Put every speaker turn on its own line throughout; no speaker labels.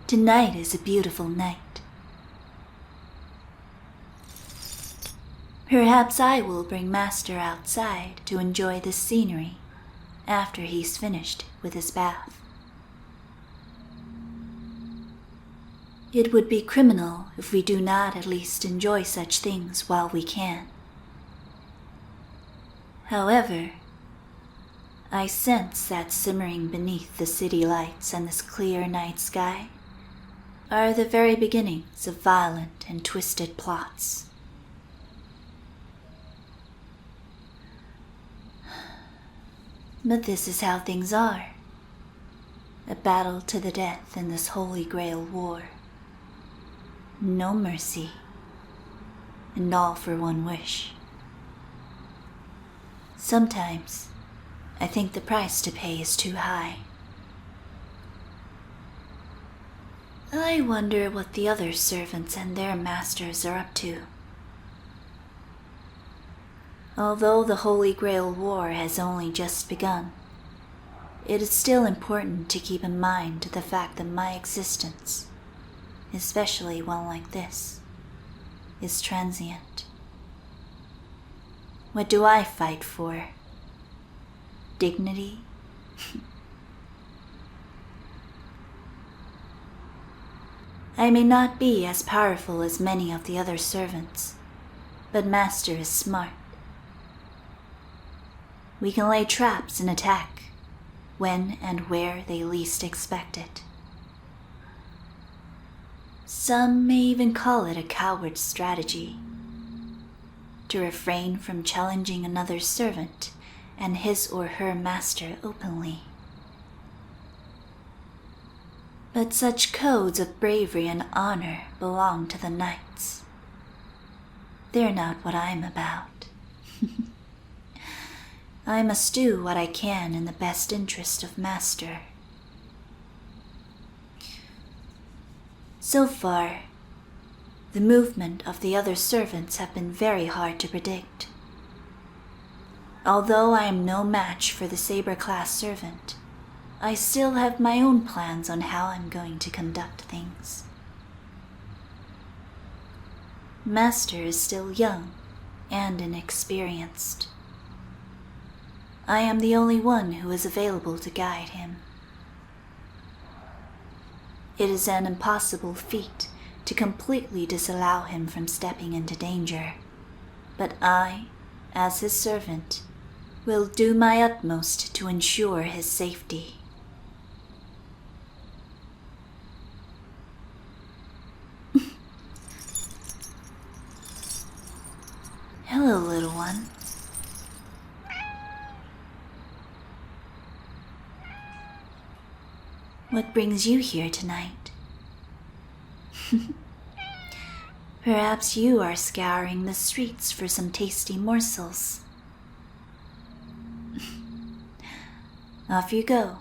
Tonight is a beautiful night. Perhaps I will bring Master outside to enjoy the scenery after he's finished with his bath. It would be criminal if we do not at least enjoy such things while we can. However, I sense that simmering beneath the city lights and this clear night sky are the very beginnings of violent and twisted plots. But this is how things are. A battle to the death in this Holy Grail war. No mercy, and all for one wish. Sometimes, I think the price to pay is too high. I wonder what the other servants and their masters are up to. Although the Holy Grail War has only just begun, it is still important to keep in mind the fact that my existence, especially one like this, is transient. What do I fight for? Dignity? I may not be as powerful as many of the other servants, but Master is smart. We can lay traps and attack when and where they least expect it. Some may even call it a coward's strategy, to refrain from challenging another servant and his or her master openly. But such codes of bravery and honor belong to the knights. They're not what I'm about. I must do what I can in the best interest of Master. So far, the movement of the other servants have been very hard to predict. Although I am no match for the saber-class servant, I still have my own plans on how I'm going to conduct things. Master is still young and inexperienced. I am the only one who is available to guide him. It is an impossible feat to completely disallow him from stepping into danger, but I, as his servant, will do my utmost to ensure his safety. Hello, little one. What brings you here tonight? Perhaps you are scouring the streets for some tasty morsels. Off you go.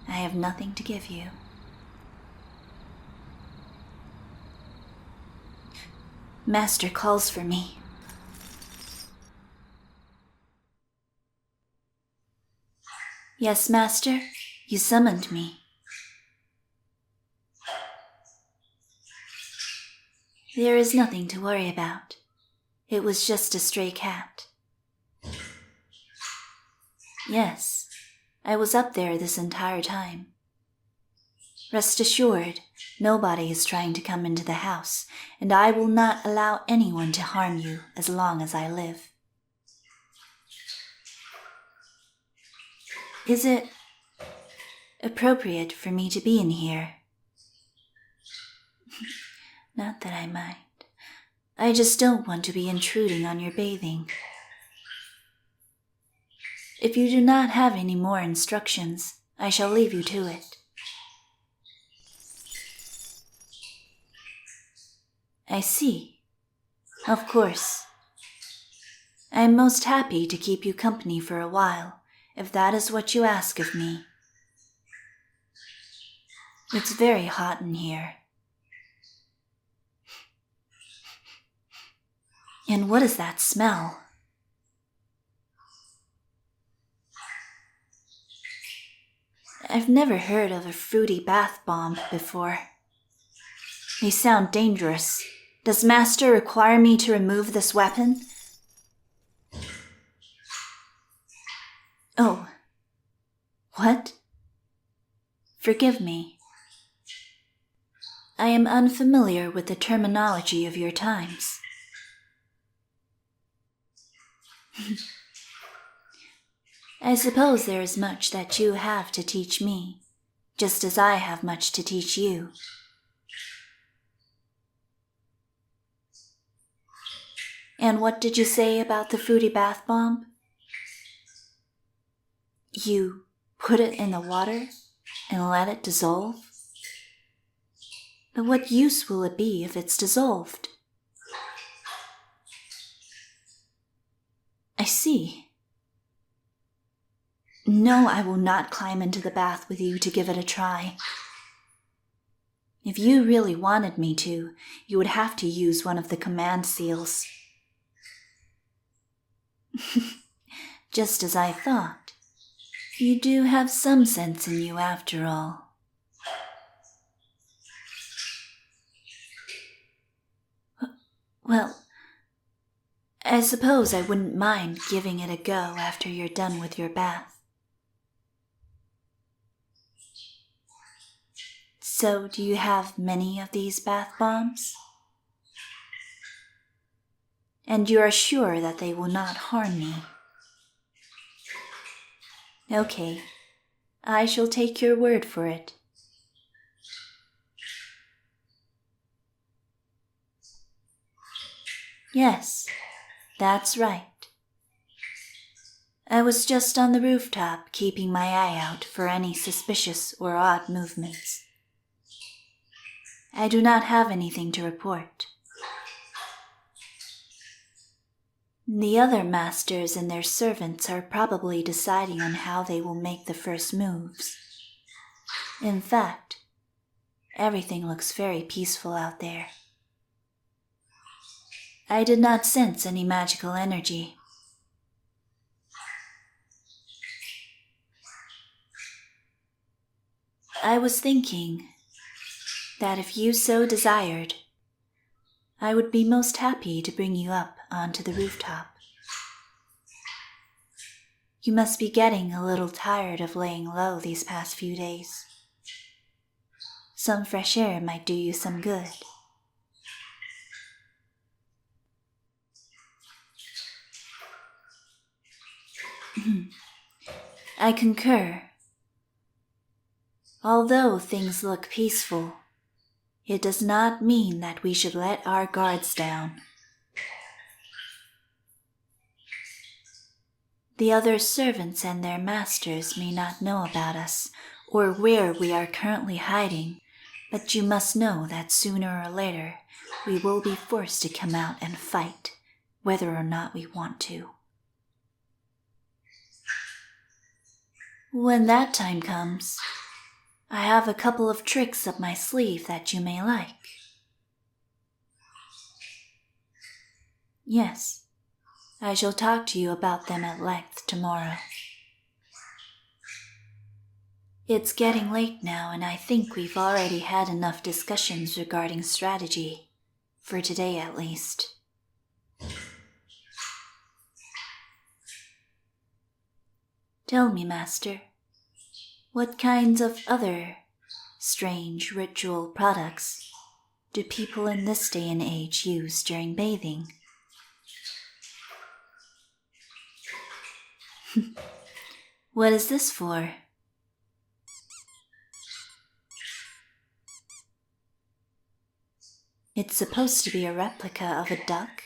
I have nothing to give you. Master calls for me. Yes, Master, you summoned me. There is nothing to worry about. It was just a stray cat. Yes, I was up there this entire time. Rest assured, nobody is trying to come into the house, and I will not allow anyone to harm you as long as I live. Is it appropriate for me to be in here? Not that I mind. I just don't want to be intruding on your bathing. If you do not have any more instructions, I shall leave you to it. I see. Of course. I am most happy to keep you company for a while, if that is what you ask of me. It's very hot in here. And what is that smell? I've never heard of a fruity bath bomb before. They sound dangerous. Does Master require me to remove this weapon? Oh. What? Forgive me. I am unfamiliar with the terminology of your times. I suppose there is much that you have to teach me, just as I have much to teach you. And what did you say about the fruity bath bomb? You put it in the water and let it dissolve? But what use will it be if it's dissolved? I see. No, I will not climb into the bath with you to give it a try. If you really wanted me to, you would have to use one of the command seals. Just as I thought. You do have some sense in you after all. Well, I suppose I wouldn't mind giving it a go after you're done with your bath. So, do you have many of these bath bombs? And you are sure that they will not harm me? Okay, I shall take your word for it. Yes, that's right. I was just on the rooftop keeping my eye out for any suspicious or odd movements. I do not have anything to report. The other masters and their servants are probably deciding on how they will make the first moves. In fact, everything looks very peaceful out there. I did not sense any magical energy. I was thinking that if you so desired, I would be most happy to bring you up onto the rooftop. You must be getting a little tired of laying low these past few days. Some fresh air might do you some good. I concur. Although things look peaceful, it does not mean that we should let our guards down. The other servants and their masters may not know about us or where we are currently hiding, but you must know that sooner or later we will be forced to come out and fight, whether or not we want to. When that time comes, I have a couple of tricks up my sleeve that you may like. Yes, I shall talk to you about them at length tomorrow. It's getting late now, and I think we've already had enough discussions regarding strategy, for today at least. Tell me, Master, what kinds of other strange ritual products do people in this day and age use during bathing? What is this for? It's supposed to be a replica of a duck.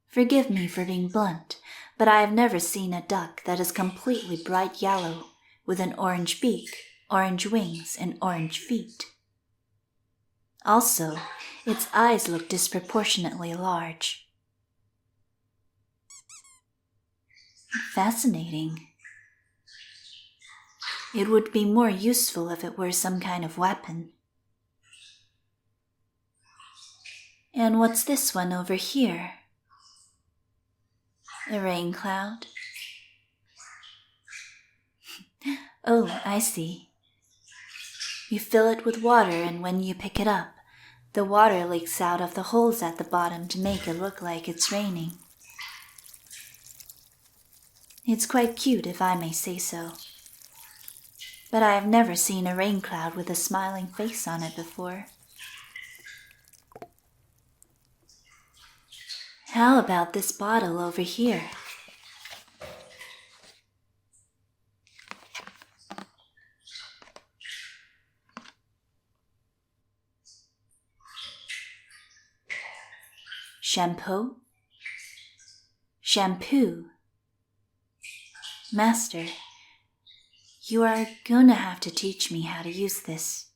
Forgive me for being blunt, but I have never seen a duck that is completely bright yellow, with an orange beak, orange wings, and orange feet. Also, its eyes look disproportionately large. Fascinating. It would be more useful if it were some kind of weapon. And what's this one over here? A rain cloud? Oh, I see. You fill it with water, and when you pick it up, the water leaks out of the holes at the bottom to make it look like it's raining. It's quite cute, if I may say so. But I have never seen a rain cloud with a smiling face on it before. How about this bottle over here? Shampoo? Shampoo. Master, you are going to have to teach me how to use this.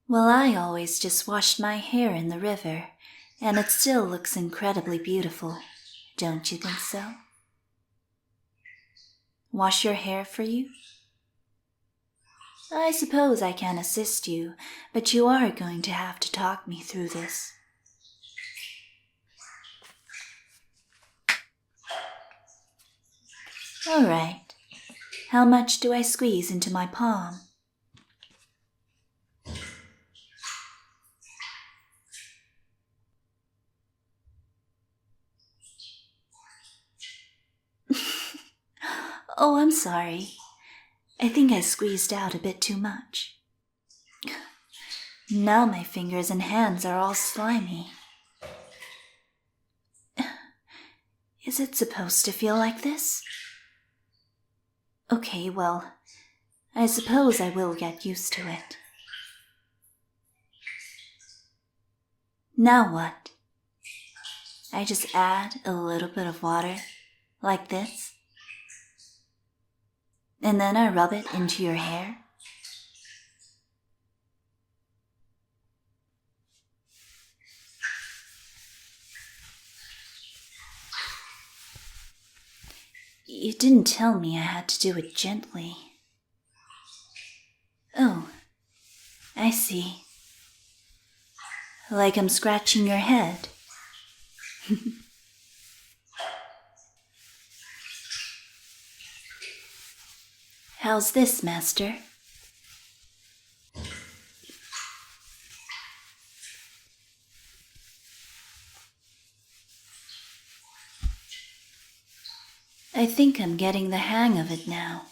Well, I always just washed my hair in the river, and it still looks incredibly beautiful. Don't you think so? Wash your hair for you? I suppose I can assist you, but you are going to have to talk me through this. All right. How much do I squeeze into my palm? Oh, I'm sorry. I think I squeezed out a bit too much. Now my fingers and hands are all slimy. Is it supposed to feel like this? Okay, well, I suppose I will get used to it. Now what? I just add a little bit of water, like this, and then I rub it into your hair. You didn't tell me I had to do it gently. Oh, I see. Like I'm scratching your head. How's this, Master? I think I'm getting the hang of it now.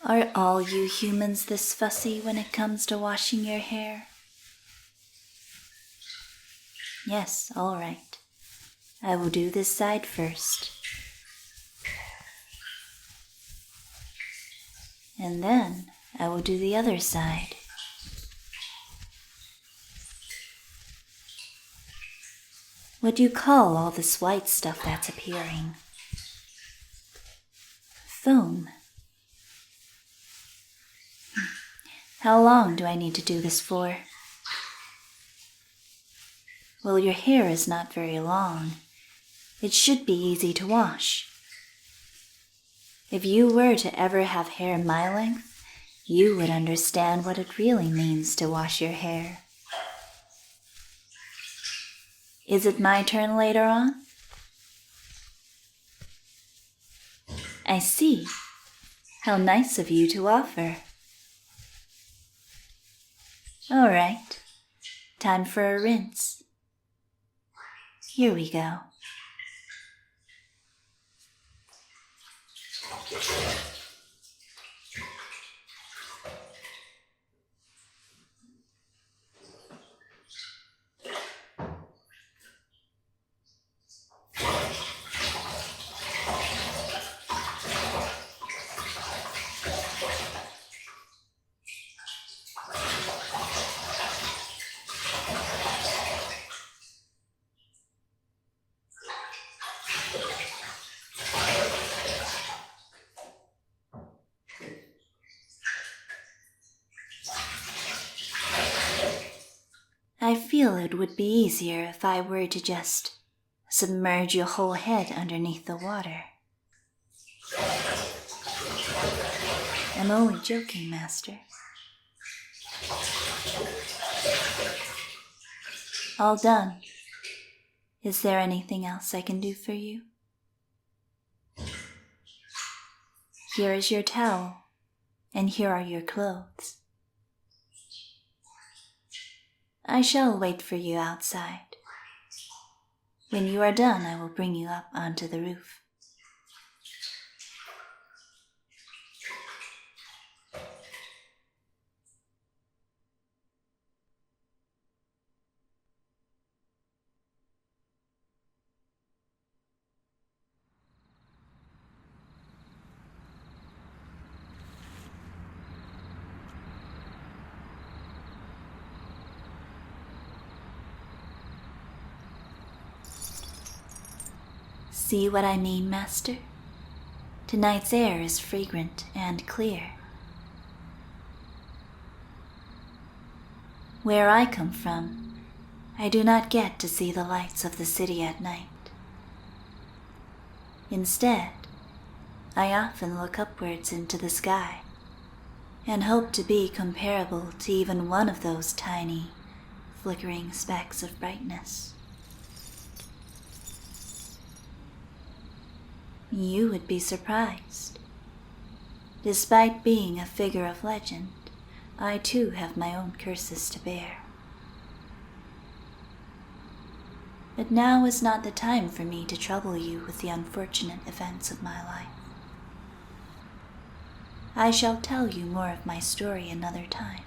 Are all you humans this fussy when it comes to washing your hair? Yes, all right. I will do this side first. And then I will do the other side. What do you call all this white stuff that's appearing? Foam. How long do I need to do this for? Well, your hair is not very long. It should be easy to wash. If you were to ever have hair my length, you would understand what it really means to wash your hair. Is it my turn later on? I see. How nice of you to offer. All right. Time for a rinse. Here we go. I feel it would be easier if I were to just submerge your whole head underneath the water. I'm only joking, Master. All done. Is there anything else I can do for you? Here is your towel, and here are your clothes. I shall wait for you outside. When you are done, I will bring you up onto the roof. See what I mean, Master? Tonight's air is fragrant and clear. Where I come from, I do not get to see the lights of the city at night. Instead, I often look upwards into the sky and hope to be comparable to even one of those tiny, flickering specks of brightness. You would be surprised. Despite being a figure of legend, I too have my own curses to bear. But now is not the time for me to trouble you with the unfortunate events of my life. I shall tell you more of my story another time.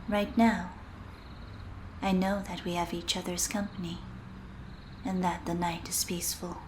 Right now, I know that we have each other's company, and that the night is peaceful.